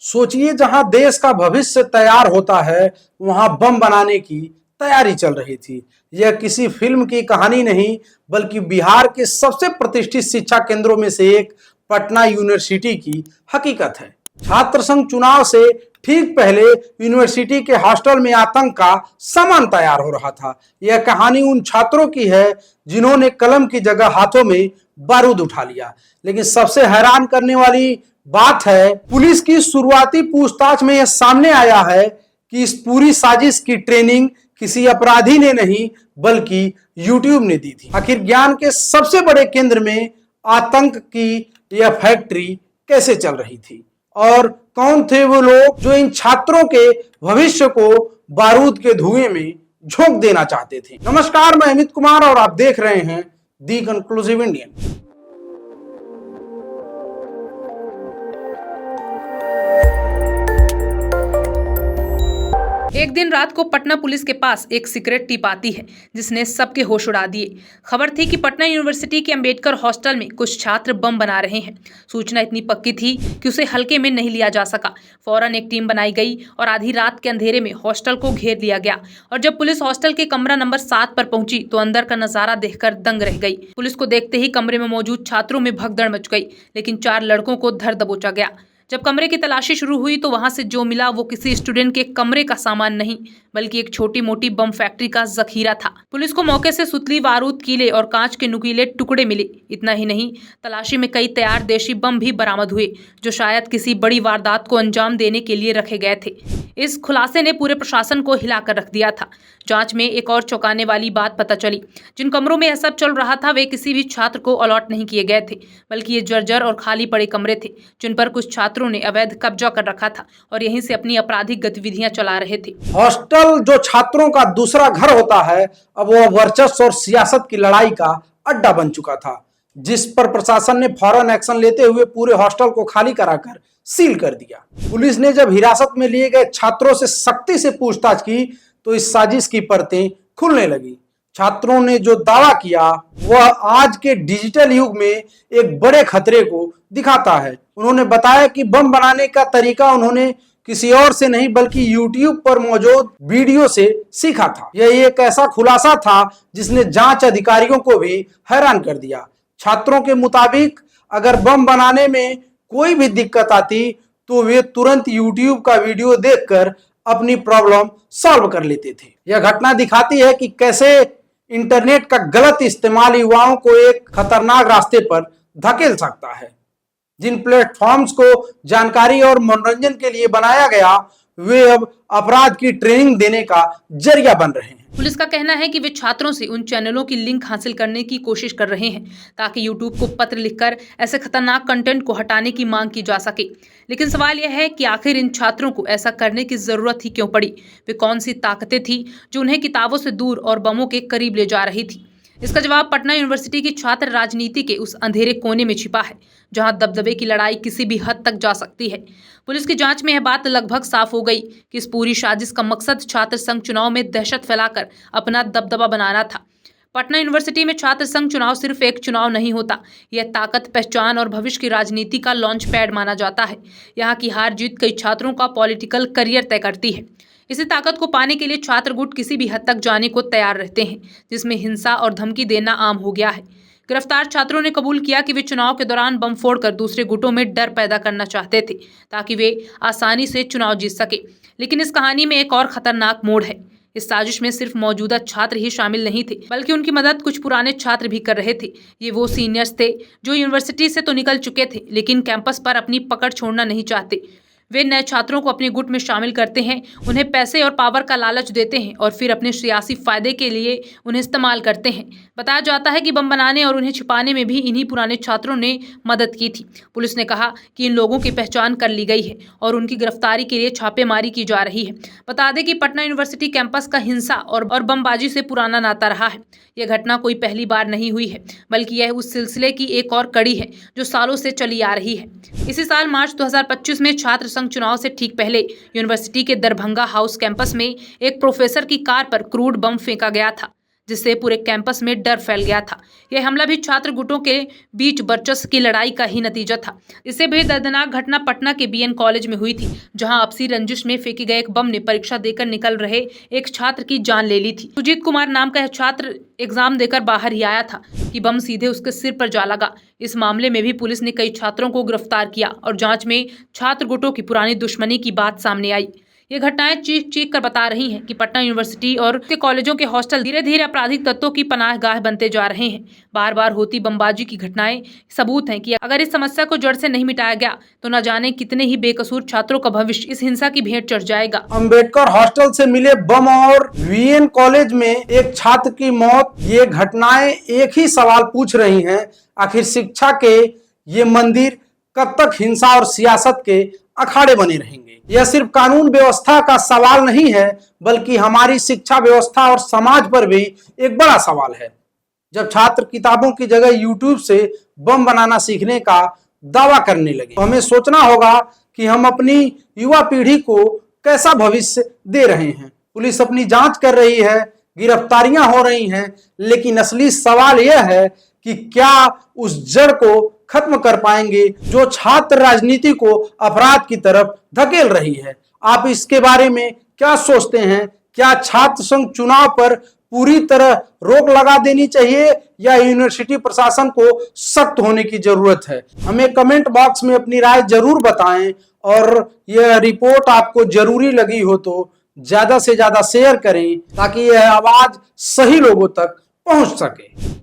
सोचिए, जहां देश का भविष्य तैयार होता है वहां बम बनाने की तैयारी चल रही थी। यह किसी फिल्म की कहानी नहीं, बल्कि बिहार के सबसे प्रतिष्ठित शिक्षा केंद्रों में से एक पटना यूनिवर्सिटी की हकीकत है। छात्र संघ चुनाव से ठीक पहले यूनिवर्सिटी के हॉस्टल में आतंक का सामान तैयार हो रहा था। यह कहानी उन छात्रों की है जिन्होंने कलम की जगह हाथों में बारूद उठा लिया। लेकिन सबसे हैरान करने वाली बात है, पुलिस की शुरुआती पूछताछ में यह सामने आया है कि इस पूरी साजिश की ट्रेनिंग किसी अपराधी ने नहीं, बल्कि यूट्यूब ने दी थी। आखिर ज्ञान के सबसे बड़े केंद्र में आतंक की यह फैक्ट्री कैसे चल रही थी, और कौन थे वो लोग जो इन छात्रों के भविष्य को बारूद के धुएं में झोंक देना चाहते थे। नमस्कार, मैं अमित कुमार और आप देख रहे हैं दी कंक्लूसिव इंडियन। एक दिन रात को पटना पुलिस के पास एक सीक्रेट टिप आती है जिसने सबके होश उड़ा दिए। खबर थी कि पटना यूनिवर्सिटी के अंबेडकर हॉस्टल में कुछ छात्र बम बना रहे हैं। सूचना इतनी पक्की थी कि उसे हल्के में नहीं लिया जा सका। फौरन एक टीम बनाई गई और आधी रात के अंधेरे में हॉस्टल को घेर लिया गया। और जब पुलिस हॉस्टल के कमरा नंबर 7 पर पहुंची तो अंदर का नजारा देखकर दंग रह गई। पुलिस को देखते ही कमरे में मौजूद छात्रों में भगदड़ मच गई, लेकिन 4 लड़कों को धर दबोचा गया। जब कमरे की तलाशी शुरू हुई तो वहां से जो मिला वो किसी स्टूडेंट के कमरे का सामान नहीं, बल्कि एक छोटी मोटी बम फैक्ट्री का जखीरा था। पुलिस को मौके से सुतली, बारूद, कीले और कांच के नुकीले टुकड़े मिले। इतना ही नहीं, तलाशी में कई तैयार देशी बम भी बरामद हुए, जो शायद किसी बड़ी वारदात को अंजाम देने के लिए रखे गए थे। इस खुलासे ने पूरे प्रशासन को हिलाकर रख दिया था। जांच में एक और चौंकाने वाली बात पता चली। जिन कमरों में यह सब चल रहा था वे किसी भी छात्र को अलॉट नहीं किए गए थे, बल्कि ये जर्जर और खाली पड़े कमरे थे जिन पर कुछ छात्रों ने अवैध कब्जा कर रखा था और यहीं से अपनी आपराधिक गतिविधियां चला रहे थे। हॉस्टल जो छात्रों का दूसरा घर होता है, अब वह वर्चस्व और सियासत की लड़ाई का अड्डा बन चुका था, जिस पर प्रशासन ने फौरन एक्शन लेते हुए पूरे हॉस्टल को खाली कराकर सील कर दिया। पुलिस ने जब हिरासत में लिए गए छात्रों से सख्ती से पूछताछ की तो इस साजिश की परतें खुलने लगी। छात्रों ने जो दावा किया वह आज के डिजिटल युग में एक बड़े खतरे को दिखाता है। उन्होंने बताया कि बम बनाने का तरीका उन्होंने किसी और से नहीं, बल्कि YouTube पर मौजूद वीडियो से सीखा था। यह एक ऐसा खुलासा था जिसने जांच अधिकारियों को भी हैरान कर दिया। छात्रों के मुताबिक अगर बम बनाने में कोई भी दिक्कत आती तो वे तुरंत YouTube का वीडियो देखकर अपनी प्रॉब्लम सॉल्व कर लेते थे। यह घटना दिखाती है कि कैसे इंटरनेट का गलत इस्तेमाल युवाओं को एक खतरनाक रास्ते पर धकेल सकता है। जिन प्लेटफॉर्म्स को जानकारी और मनोरंजन के लिए बनाया गया वे अब अपराध की ट्रेनिंग देने का जरिया बन रहे हैं। पुलिस का कहना है कि वे छात्रों से उन चैनलों की लिंक हासिल करने की कोशिश कर रहे हैं ताकि यूट्यूब को पत्र लिखकर ऐसे खतरनाक कंटेंट को हटाने की मांग की जा सके। लेकिन सवाल यह है कि आखिर इन छात्रों को ऐसा करने की जरूरत ही क्यों पड़ी? वे कौन सी ताकतें थी जो उन्हें किताबों से दूर और बमों के करीब ले जा रही थी? इसका जवाब पटना यूनिवर्सिटी की छात्र राजनीति के उस अंधेरे कोने में छिपा है जहां दबदबे की लड़ाई किसी भी हद तक जा सकती है। पुलिस की जांच में यह बात लगभग साफ हो गई कि इस पूरी साजिश का मकसद छात्र संघ चुनाव में दहशत फैलाकर अपना दबदबा बनाना था। पटना यूनिवर्सिटी में छात्र संघ चुनाव सिर्फ एक चुनाव नहीं होता, यह ताकत, पहचान और भविष्य की राजनीति का लॉन्च पैड माना जाता है। यहाँ की हार जीत कई छात्रों का पॉलिटिकल करियर तय करती है। इसी ताकत को पाने के लिए छात्र गुट किसी भी हद तक जाने को तैयार रहते हैं, जिसमें हिंसा और धमकी देना आम हो गया है। गिरफ्तार छात्रों ने कबूल किया कि वे चुनाव के दौरान बम फोड़कर दूसरे गुटों में डर पैदा करना चाहते थे ताकि वे आसानी से चुनाव जीत सके। लेकिन इस कहानी में एक और खतरनाक मोड़ है। इस साजिश में सिर्फ मौजूदा छात्र ही शामिल नहीं थे, बल्कि उनकी मदद कुछ पुराने छात्र भी कर रहे थे। ये वो सीनियर्स थे जो यूनिवर्सिटी से तो निकल चुके थे, लेकिन कैंपस पर अपनी पकड़ छोड़ना नहीं चाहते। वे नए छात्रों को अपने गुट में शामिल करते हैं, उन्हें पैसे और पावर का लालच देते हैं और फिर अपने सियासी फायदे के लिए उन्हें इस्तेमाल करते हैं। बताया जाता है कि बम बनाने और उन्हें छिपाने में भी इन्हीं पुराने छात्रों ने मदद की थी। पुलिस ने कहा कि इन लोगों की पहचान कर ली गई है और उनकी गिरफ्तारी के लिए छापेमारी की जा रही है। बता दें कि पटना यूनिवर्सिटी कैंपस का हिंसा और बमबाजी से पुराना नाता रहा है। यह घटना कोई पहली बार नहीं हुई है, बल्कि यह उस सिलसिले की एक और कड़ी है जो सालों से चली आ रही है। इसी साल मार्च 2025 में छात्र संघ चुनाव से ठीक पहले यूनिवर्सिटी के दरभंगा हाउस कैंपस में एक प्रोफेसर की कार पर क्रूड बम फेंका गया था, जिससे पूरे कैंपस में डर फैल गया था। यह हमला भी छात्र गुटों के बीच वर्चस्व की लड़ाई का ही नतीजा था। इससे भी दर्दनाक घटना पटना के बीएन कॉलेज में हुई थी, जहां आपसी रंजिश में फेंके गए एक बम ने परीक्षा देकर निकल रहे एक छात्र की जान ले ली थी। सुजीत कुमार नाम का यह छात्र एग्जाम देकर बाहर ही आया था कि बम सीधे उसके सिर पर जा लगा। इस मामले में भी पुलिस ने कई छात्रों को गिरफ्तार किया और जांच में छात्र गुटों की पुरानी दुश्मनी की बात सामने आई। ये घटनाएं चीख चीख कर बता रही हैं कि पटना यूनिवर्सिटी और उसके कॉलेजों के हॉस्टल धीरे धीरे आपराधिक तत्वों की पनाहगाह बनते जा रहे हैं। बार बार होती बमबाजी की घटनाएं सबूत हैं कि अगर इस समस्या को जड़ से नहीं मिटाया गया तो न जाने कितने ही बेकसूर छात्रों का भविष्य इस हिंसा की भेंट चढ़ जाएगा। अंबेडकर हॉस्टल से मिले बम और वीएन कॉलेज में एक छात्र की मौत, ये घटनाएं एक ही सवाल पूछ रही हैं, आखिर शिक्षा के ये मंदिर कब तक हिंसा और सियासत के अखाड़े बने रहेंगे। यह सिर्फ कानून व्यवस्था का सवाल नहीं है, बल्कि हमारी शिक्षा व्यवस्था और समाज पर भी एक बड़ा सवाल है। जब छात्र किताबों की जगह यूट्यूब से बम बनाना सीखने का दावा करने लगे तो हमें सोचना होगा कि हम अपनी युवा पीढ़ी को कैसा भविष्य दे रहे हैं। पुलिस अपनी जांच कर रही है, गिरफ्तारियां हो रही हैं, लेकिन असली सवाल यह है कि क्या उस जड़ को खत्म कर पाएंगे जो छात्र राजनीति को अपराध की तरफ धकेल रही है। आप इसके बारे में क्या सोचते हैं? क्या छात्र संघ चुनाव पर पूरी तरह रोक लगा देनी चाहिए या यूनिवर्सिटी प्रशासन को सख्त होने की जरूरत है? हमें कमेंट बॉक्स में अपनी राय जरूर बताएं और यह रिपोर्ट आपको जरूरी लगी हो तो ज्यादा से ज्यादा शेयर करें ताकि यह आवाज सही लोगों तक पहुंच सके।